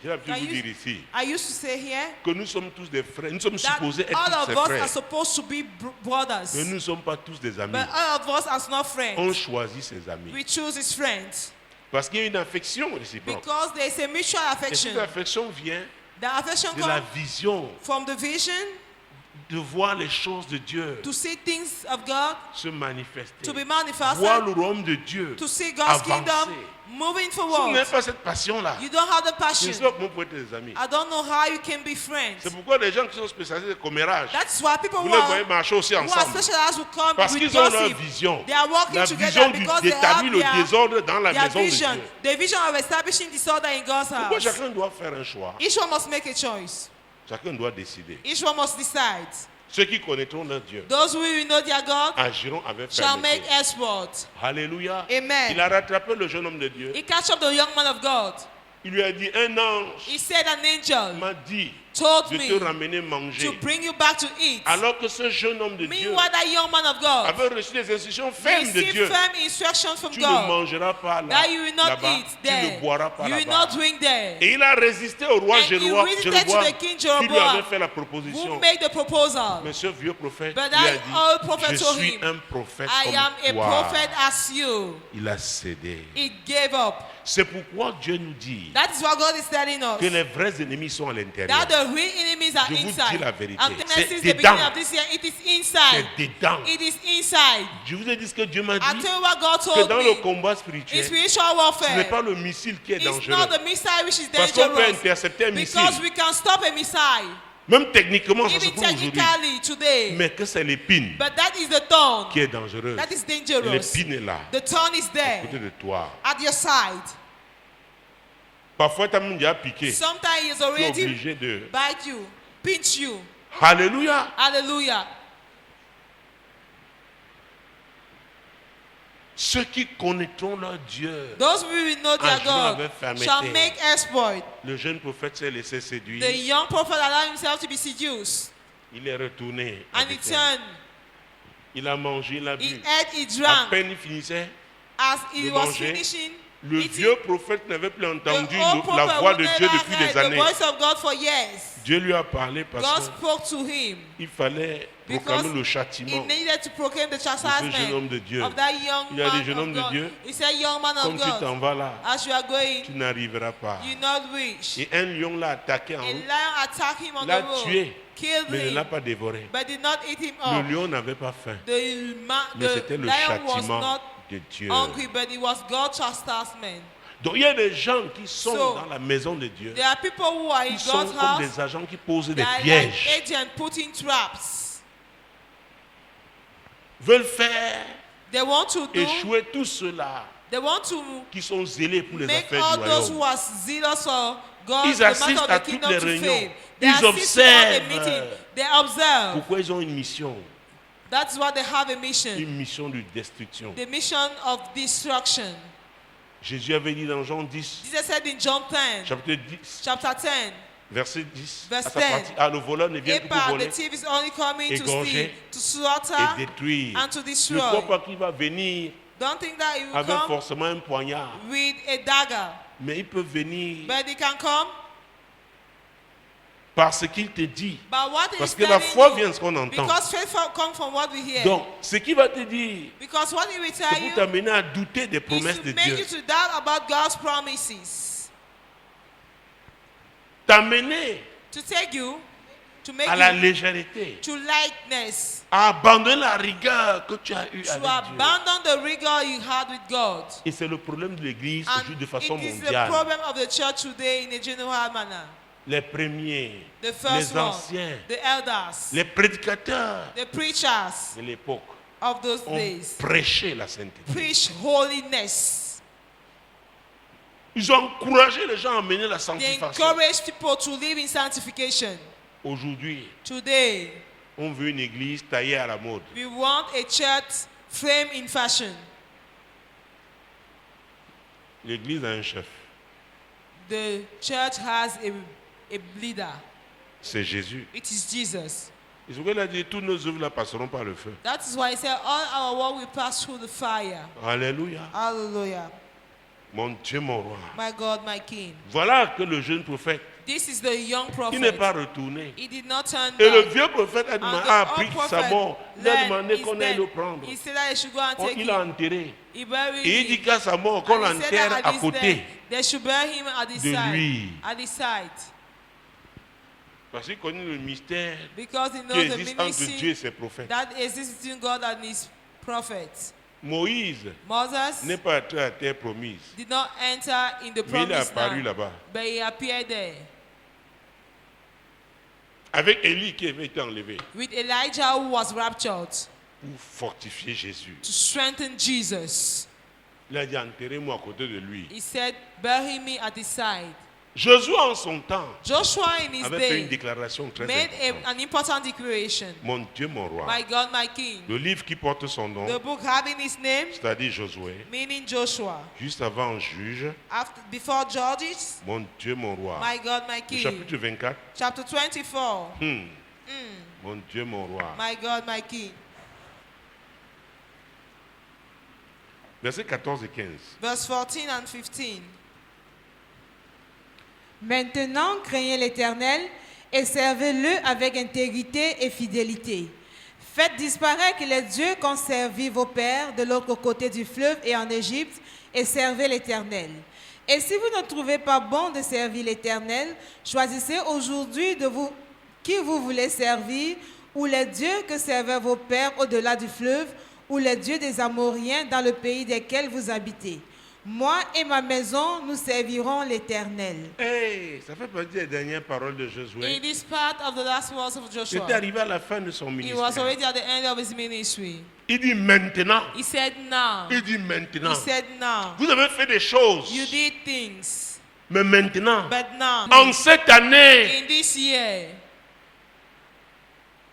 j'ai l'habitude de Can vous you- dire ici, I used to say here que nous sommes tous des frères, nous sommes that supposés être all tous of des us are frères, supposed to be brothers, mais nous ne sommes pas tous des amis. but all of us are not friends. On choisit ses amis. We choose his friends Parce qu'il y a une affection réciproque. because there is a mutual Et affection. cette affection vient The affection de la comes vision, from the vision de voir les choses de Dieu to see things of God, se manifester. to be Voir manifested, le royaume de Dieu to see God's avancer. kingdom moving Si vous forward. n'avez pas cette passion-là, You don't have the je ne passion. sais pas comment vous pouvez être des amis. I don't know how you can be friends. C'est pourquoi les gens qui sont spécialisés en commérage, That's why people vous who les voyez are, marcher aussi who are ensemble. specialized will come Parce with qu'ils ont leur Joseph. vision. They are working La together vision because they d'établir have le désordre dans la their maison de vision. Dieu. The vision of establishing disorder in God's Pourquoi house. chacun doit faire un choix. Each one must make a choice. Chacun doit décider. Each one must decide. Ceux qui connaîtront leur Dieu Those who will know their God agiront avec shall make fermeté. export. Alléluia. Amen. Il a rattrapé le jeune homme de Dieu. He catch up the young man of God. Il lui a dit, un ange He said an angel m'a dit told de me te ramener to manger. bring you back to eat. Alors que ce jeune homme de Dieu Meanwhile, that young man of God avait reçu des instructions fermes de received Dieu. firm instructions from Tu ne God mangeras pas là, that you will not là-bas. eat Tu ne there. boiras pas You will là-bas. not drink there. Et il a résisté au roi And he Jéroboam resisted to the king qui lui Jeroboam, avait fait la Who proposition. made the proposal? Mais ce vieux prophète But lui a that old dit, prophet je told suis him, un prophète I am a comme toi. prophet as you. Il a cédé. He gave up. C'est pourquoi Dieu nous dit That is what God is telling us. que les vrais ennemis sont à l'intérieur. That the real enemies are Je vous inside. dis la vérité. I'm telling C'est you since dedans. the beginning of this year, it is C'est inside. dedans. It is inside. Je vous ai dit ce que Dieu m'a I dit. tell you what God Que told dans le me. combat In spirituel, spiritual ce n'est warfare, pas le missile qui est it's dangereux. not the missile which is Parce qu'on peut dangerous. intercepter un missile. Because we can stop a missile, Même techniquement, ça se even peut aujourd'hui. technically today. Mais que c'est l'épine But that is the thorn. qui est dangereuse. That is Et dangerous. l'épine est là, The thorn is à there côté de toi. at your side. Parfois, tu as même déjà piqué. Sometimes he's Tu es already obligé de... bite you, pinch you. Alléluia. Hallelujah. Ceux qui connaîtront leur Dieu. Those who will know their Un jour God avec fermeté. shall make exploit. Le jeune prophète s'est laissé séduire. The young prophet allowed himself to be seduced, Il est retourné. à and he Bethel. turned. Il a mangé, il a He bu. ate, he À drank. peine il finissait, As he de was manger, finishing le eating, vieux prophète n'avait plus the entendu old la prophet voix would de never Dieu depuis heard des the années. voice of God for years. Dieu lui a parlé parce God spoke to him qu'il fallait because proclamer le he châtiment. needed to proclaim the jeune homme chastisement de Dieu. of that young Il a dit, jeune man homme of de God. Dieu, He said, young man Comme of tu t'en God, vas là, as you are going, tu n'arriveras pas. you not reach. Et un lion l'a attaqué en A route, lion attacked him on l'a the road, tué, killed mais ne l'a him, pas dévoré. but did not eat him Le up. lion n'avait pas faim, mais The c'était le lion was châtiment not de Dieu. hungry, but it was God's chastisement. Donc il y a des gens qui sont So, dans la maison de Dieu, There are people who are in qui sont God's comme house. des agents qui posent They des are like pièges, agents putting traps. veulent faire They want to do. échouer tous ceux-là They want to qui sont zélés pour les make affaires all du those who royaume. are zealous for God, Ils the matter assistent of à the toutes kingdom les to réunions. fail. They Ils assist to all the observent. meeting. They observe. Pourquoi ils ont une mission? That's why they have a mission. Une mission de destruction. The mission of destruction. Jésus avait dit dans Jean 10, Jesus said in John 10, chapitre 10, chapter 10, verset 10, Verse à sa 10. partie, le voleur ne vient que pour Epa, voler the thief is only coming to steal, égorger to slaughter, et détruire. and to Ne destroy. crois pas qu'il va venir Don't think that he will avec come forcément un poignard, with a dagger, mais il peut venir but he can come. parce qu'il te dit. But what Parce is que la telling foi you, vient de ce qu'on entend. because faith comes from what we hear. Donc, ce qu'il va te dire, Because what he will c'est tell pour you t'amener à douter des is promesses to de make Dieu. you to doubt about God's promises. T'amener To take you, to make à la you légèreté, to lightness, à abandonner la rigueur que tu as eue to avec Dieu. abandon the rigor you had with God. Et c'est le problème de l'Église And aujourd'hui de façon it is the mondiale. problem of the church today in a general manner. Les premiers, The first les one, anciens, the elders, les prédicateurs the preachers de l'époque of those ont days prêché la sainteté. preach holiness. Ils ont encouragé les gens à mener la They sanctification. encourage people to live in sanctification. Aujourd'hui, Today, on veut une église taillée à la mode. we want a church framed in fashion. L'église a un chef, The church has a leader. c'est Jésus. It is Jesus. Et ce qu'il a dit, tous nos œuvres là passeront par le feu. That is why he said, all our work will pass through the fire. Alléluia. Hallelujah. Mon Dieu, mon roi. My God, my King. Voilà que le jeune prophète, This is the young il n'est prophet. pas retourné. He did not turn Et le back. vieux prophète a And the appris old sa prophet mort. Il a learned demandé his qu'on aille death. le prendre. He said that they should go and take Il l'a him. enterré. He buried Et il dit him. qu'à sa mort, qu'on And he said that l'enterre at à his côté. death, they should bury him at the de side. lui. At the side. Parce qu'il connaît le mystère Because he qui knows the existe entre Dieu et ministry ses prophètes. that exists between God and his prophets. Moïse Moses n'est pas entré à terre promise, did not enter in the mais il est promised apparu land, là-bas. but he appeared there Avec Élie qui avait été enlevé with Elijah who was raptured pour fortifier Jésus. to strengthen Jesus. Il a dit enterrez-moi à côté de lui. He said, bury me at his side. Josué en son temps Joshua in his avait fait une day déclaration très made importante. an important declaration. Mon Dieu, mon roi. My God, my King. Le livre qui porte son nom, The book having his name, c'est-à-dire Josué, meaning Joshua. juste avant Juge, Before Judges, mon Dieu, mon roi. my God, my Le King. chapitre 24, Chapter 24, mon Dieu, mon roi. my God, my King. Versets 14 et 15. Verse 14 and 15. Maintenant, craignez l'Éternel et servez-le avec intégrité et fidélité. Faites disparaître les dieux qu'ont servi vos pères de l'autre côté du fleuve et en Égypte et servez l'Éternel. Et si vous ne trouvez pas bon de servir l'Éternel, choisissez aujourd'hui de vous qui vous voulez servir, ou les dieux que servaient vos pères au-delà du fleuve, ou les dieux des Amoriens dans le pays desquels vous habitez. Moi et ma maison, nous servirons l'Éternel. Hey, ça fait partie des dernières paroles de In Josué. this part of the last words of Il était Joshua, arrivé à la fin de son he was ministère. already at the end of his ministry. Il dit maintenant. He said now. Il dit maintenant. He said now. Vous avez fait des choses. You did things. Mais maintenant, But now, en cette année, in this year,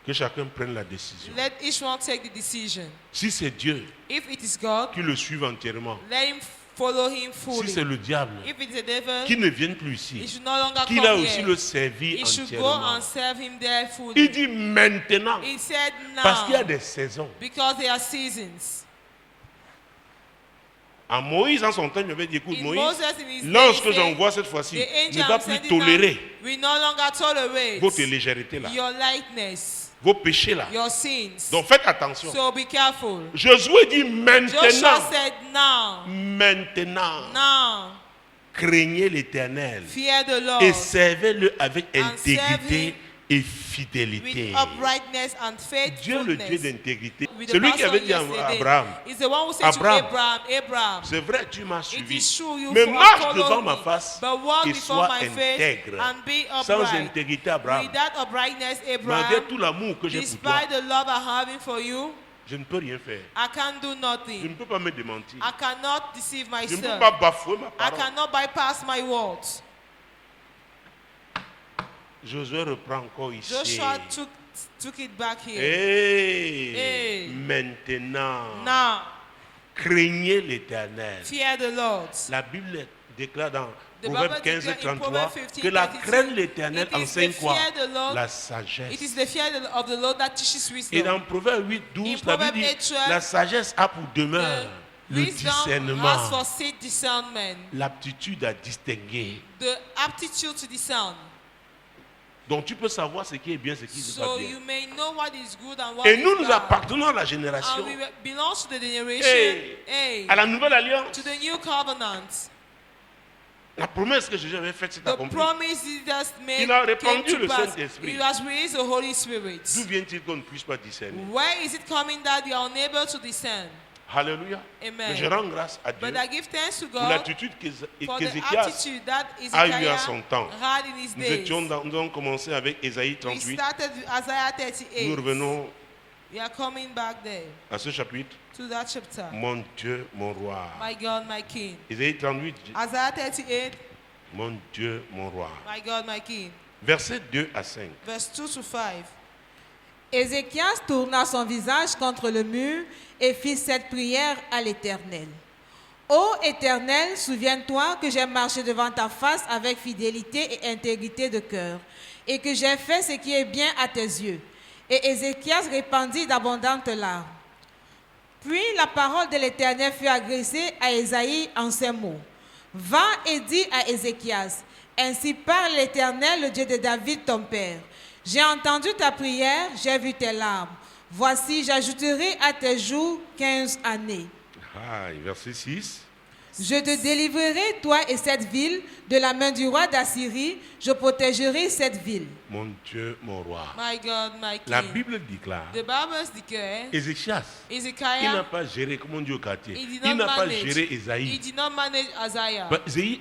que chacun prenne la décision. let each one take the decision. Si c'est Dieu, If it is God, qu'il le suive entièrement. let him follow him Si fully. c'est le diable, If it's the devil, qu'il ne vienne plus he ici. should no longer Qu'il a come aussi here. le servir He should go entièrement. and serve him there fully. Il dit maintenant, He said parce qu'il y a now, des saisons. because there are seasons. À Moïse, en son temps, il m'avait dit, écoute, In Moïse, Moses, in his l'ange que days, j'envoie cette fois-ci the ne angel va I'm plus sending tolérer now will no longer tolerate votre légèreté là, your lightness, vos péchés là. your sins. Donc faites attention. So be careful. Josué dit Joshua maintenant, said now, now, craignez l'Éternel fear the Lord et servez-le avec And serve intégrité him et with fidélité. uprightness and Dieu, le Dieu faithfulness. d'intégrité, With the celui qui pastor avait dit à yesterday, Abraham, is the one who said Abraham, to Abraham, c'est vrai, tu m'as it suivi, is true you mais marche follow devant me, ma face but walk et before sois my face intègre. and be Sans upright. intégrité, Abraham, With that uprightness, malgré Abraham, tout l'amour que j'ai pour toi, despite the love I'm having for you, je ne peux rien faire. I can't do Je ne nothing. peux pas me démentir. I cannot deceive Je ne peux myself. pas bafouer ma I parole. cannot bypass my words. Josué reprend encore ici. Joshua took it back here. Et maintenant, Now, craignez l'Éternel. fear the Lord. La Bible déclare dans The Proverbe Bible 15 et declares in 33 Proverbs 15, que la 32, crainte de l'Éternel it is enseigne the quoi? fear the Lord. La It is sagesse. the fear of the Lord that teaches Et wisdom. dans Proverbe 8, 12, In la Proverbe Bible dit 8, 12, la sagesse a pour demeure le Wisdom has discernement, for seed discernment, l'aptitude à distinguer. the aptitude to discern. Donc tu peux savoir ce qui est bien, ce qui n'est pas So bien. you may know what is good and what Et is nous, nous bad. appartenons à la And génération, we belong to the generation, Hey. à la nouvelle alliance. to the new covenant. La promesse que Jésus avait faite s'est The accomplie. promise Jesus made Il a came répandu to le pass. Saint-Esprit. He has released the Holy Spirit. D'où vient-il qu'on ne puisse pas discerner? Where is it coming that we are unable to discern? Alléluia. Amen. Mais je rends grâce à Dieu But I give thanks to pour God l'attitude for the qu'Ézéchias attitude that a eu à Ezekiah son temps. had in his Nous days. nous avons commencé avec Ésaïe We 38. started with Isaiah Nous 38. revenons We are coming back there à ce chapitre. to that chapter. Mon Dieu, mon roi. My God, my King. Ésaïe 38, Isaiah 38. mon Dieu, mon roi. My God, my King. Versets 2 à 5. Verse 2 to 5. Ézéchias tourna son visage contre le mur et fit cette prière à l'Éternel. Ô Éternel, souviens-toi que j'ai marché devant ta face avec fidélité et intégrité de cœur, et que j'ai fait ce qui est bien à tes yeux. Et Ézéchias répandit d'abondantes larmes. Puis la parole de l'Éternel fut adressée à Ésaïe en ces mots. Va et dis à Ézéchias, ainsi parle l'Éternel, le Dieu de David, ton père. J'ai entendu ta prière, j'ai vu tes larmes. Voici, j'ajouterai à tes jours 15 années. Ah, verset 6. Je te délivrerai, toi et cette ville, de la main du roi d'Assyrie. Je protégerai cette ville. Mon Dieu, mon roi. My God, my King. La Bible déclare, The Bible declares Ézéchias, il n'a Ezekiah, pas géré, comme on dit au quartier, he did il not n'a pas manage. géré He Ésaïe. did not manage Isaiah.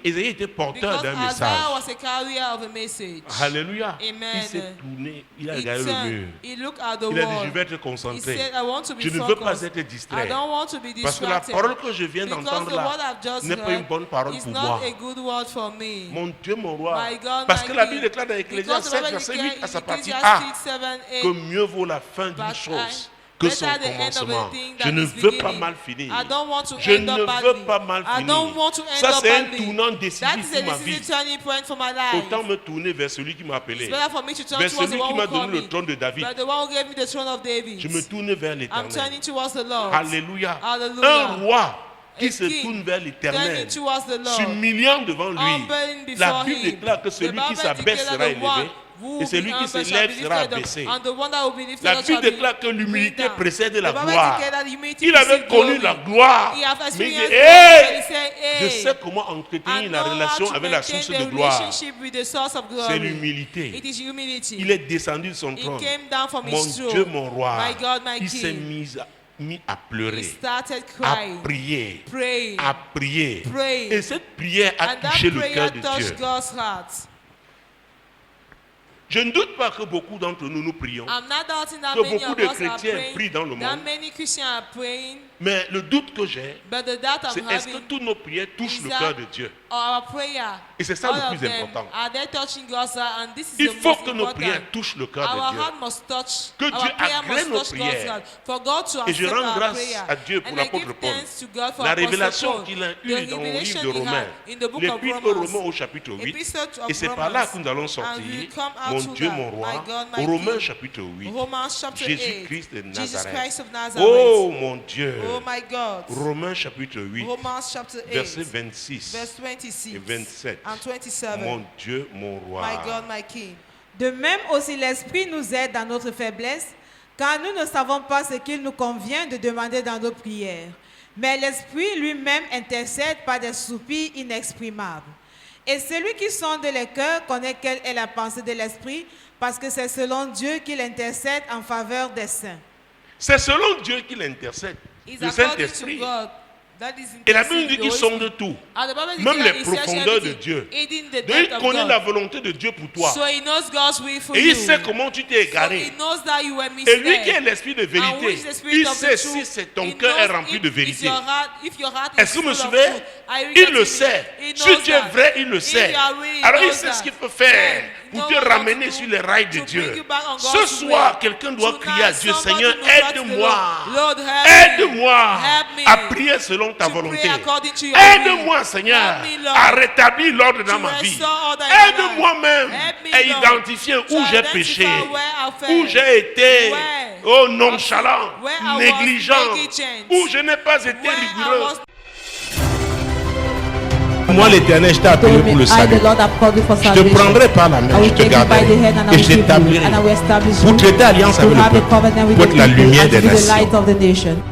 Ésaïe était porteur Because d'un Isaiah message. was a carrier of a message. Alléluia. Amen. Il s'est tourné, il a He regardé le mur. turned, he looked at the Il a dit, je wall. vais être He concentré. said, I want to be Je ne veux pas focused. être I distrait. don't want to be Parce que la distracted. parole que je viens Because d'entendre the word là I've just n'est pas une heard bonne parole is pour not moi. a good word for me. Mon Dieu, mon roi. My God, Parce my que la King. Bible déclare dans Ecclésiaste Because the 7, Bible verset 8 declares à sa in partie Ecclesiastes A, 6, 7, 8, que mieux vaut la fin d'une but chose que son better the end of a commencement. thing Je than ne its veux pas beginning. mal finir. I don't want to Je end ne up veux badly. pas mal I don't finir. want to end Ça, up c'est un badly. tournant That décisif is a pour ma vie. decisive turning point for my life. Autant me tourner vers celui qui m'a appelé, It's better for me to turn vers towards the celui qui one m'a who called donné me. le trône de David. But the one who gave me the throne of David. Je me tourne vers I'm l'Éternel. turning towards the Lord. Alléluia. Hallelujah. Un roi qui A se king tourne vers l'Éternel, turning towards the Lord. s'humiliant devant lui. Humbling before La Bible him. déclare que The celui qui Bible s'abaisse declares sera the one élevé who et celui will qui be humble s'élève shall be sera lifted up, abaissé. and the one that will be lifted La up shall Bible be déclare que l'humilité bring down. précède la The Bible gloire. declares that humility Il avait precedes connu glory. la gloire. He has Mais il dit, experienced hey, glory, but he said, je hey, sais comment entretenir I la know relation how to avec la maintain source the de gloire. relationship with the source of glory. C'est l'humilité. It is humility. Il est descendu de son He trône. came down from Mon his throne. Dieu, mon roi. My God, my Il s'est King. mis à He pleurer, started à crying, prier, praying, à prier. praying. Et cette prière a And that touché le prayer cœur de touched Dieu. God's heart. Je ne doute pas que beaucoup d'entre nous, nous prions. I'm not doubting that Que many beaucoup of de us are chrétiens praying, prient dans le that monde. many Christians are praying, Mais le doute que j'ai, but the doubt c'est I'm est-ce que having toutes nos prières touchent is le that cœur de Dieu? our prayer. Et c'est ça All le of plus them, important. are they touching God's heart? And this is Il the faut most que nos important. prières touchent le cœur Our de Dieu. heart must touch. Que Our Dieu prayer agrée must nos touch God's prières. heart. For God to Et je accept rends our grâce prayer. à Dieu pour And I l'apôtre give Paul. thanks to God for La Apostle révélation Paul. qu'il a The eue dans le revelation livre de he had Romains, in the book of l'épître aux Romans. Romains au chapitre 8. Epistle of Et c'est par là Romans. que nous allons And sortir, we come out mon to Dieu, that. mon roi, My God, my Romains King. chapitre 8. Romans chapter 8. Jésus-Christ de Jesus Nazareth. Christ of Nazareth. Oh mon Dieu. Oh my God. Romains chapitre 8, Romans chapter 8. verset 26 Verse 26 et 27. and 27. Mon Dieu, mon roi. My God, my King. De même aussi l'Esprit nous aide dans notre faiblesse, car nous ne savons pas ce qu'il nous convient de demander dans nos prières. Mais l'Esprit lui-même intercède par des soupirs inexprimables. Et celui qui sonde les cœurs connaît quelle est la pensée de l'Esprit, parce que c'est selon Dieu qu'il intercède en faveur des saints. C'est selon Dieu qu'il intercède, It's le according Saint-Esprit. to God. That is Et la interceding Bible dit the qu'il Holy sonde Spirit. tout. And the Bible Même declares les he searches profondeurs de everything, Dieu. even the Donc depth il of connaît God. la volonté de Dieu pour toi. So he knows God's will for Et you. il sait comment tu t'es So égaré. he knows that you were Et lui qui misled. est l'esprit de And who vérité, is the spirit il of sait the si truth? c'est ton He cœur est knows rempli if de it's vérité. if your heart Est-ce is que vous me full of suivez? truth. Are you Il getting le me? sait. He Si knows tu es that. vrai, il le If sait. you are really, Alors il knows sait that. ce qu'il peut faire Then pour know te what ramener to sur do les rails de to Dieu. bring you back on Ce God's soir, way. quelqu'un doit Tonight, crier à Dieu, somebody Seigneur, will cry to the aide-moi. Lord. Lord, help me. Aide-moi Help me. à prier selon ta To volonté. pray according to your Aide-moi, will. Seigneur, Help me, Lord. à rétablir l'ordre dans To ma vie. restore order in my Aide-moi life. même Help me, à Lord. identifier où To j'ai identify péché, where I failed. où j'ai été Where nonchalant, where I was négligent, negligent. où je n'ai pas été where I rigoureux. was Moi, l'Éternel, je t'ai appelé pour le I, salut. the Lord, have called you for Je te salvation. prendrai par la I main, will je te take you by garderai the hand and I et will je keep you, t'établirai and I will establish pour you traiter alliance to avec le have a peuple, covenant with pour the être la people lumière and to des be the light nations. of the nation.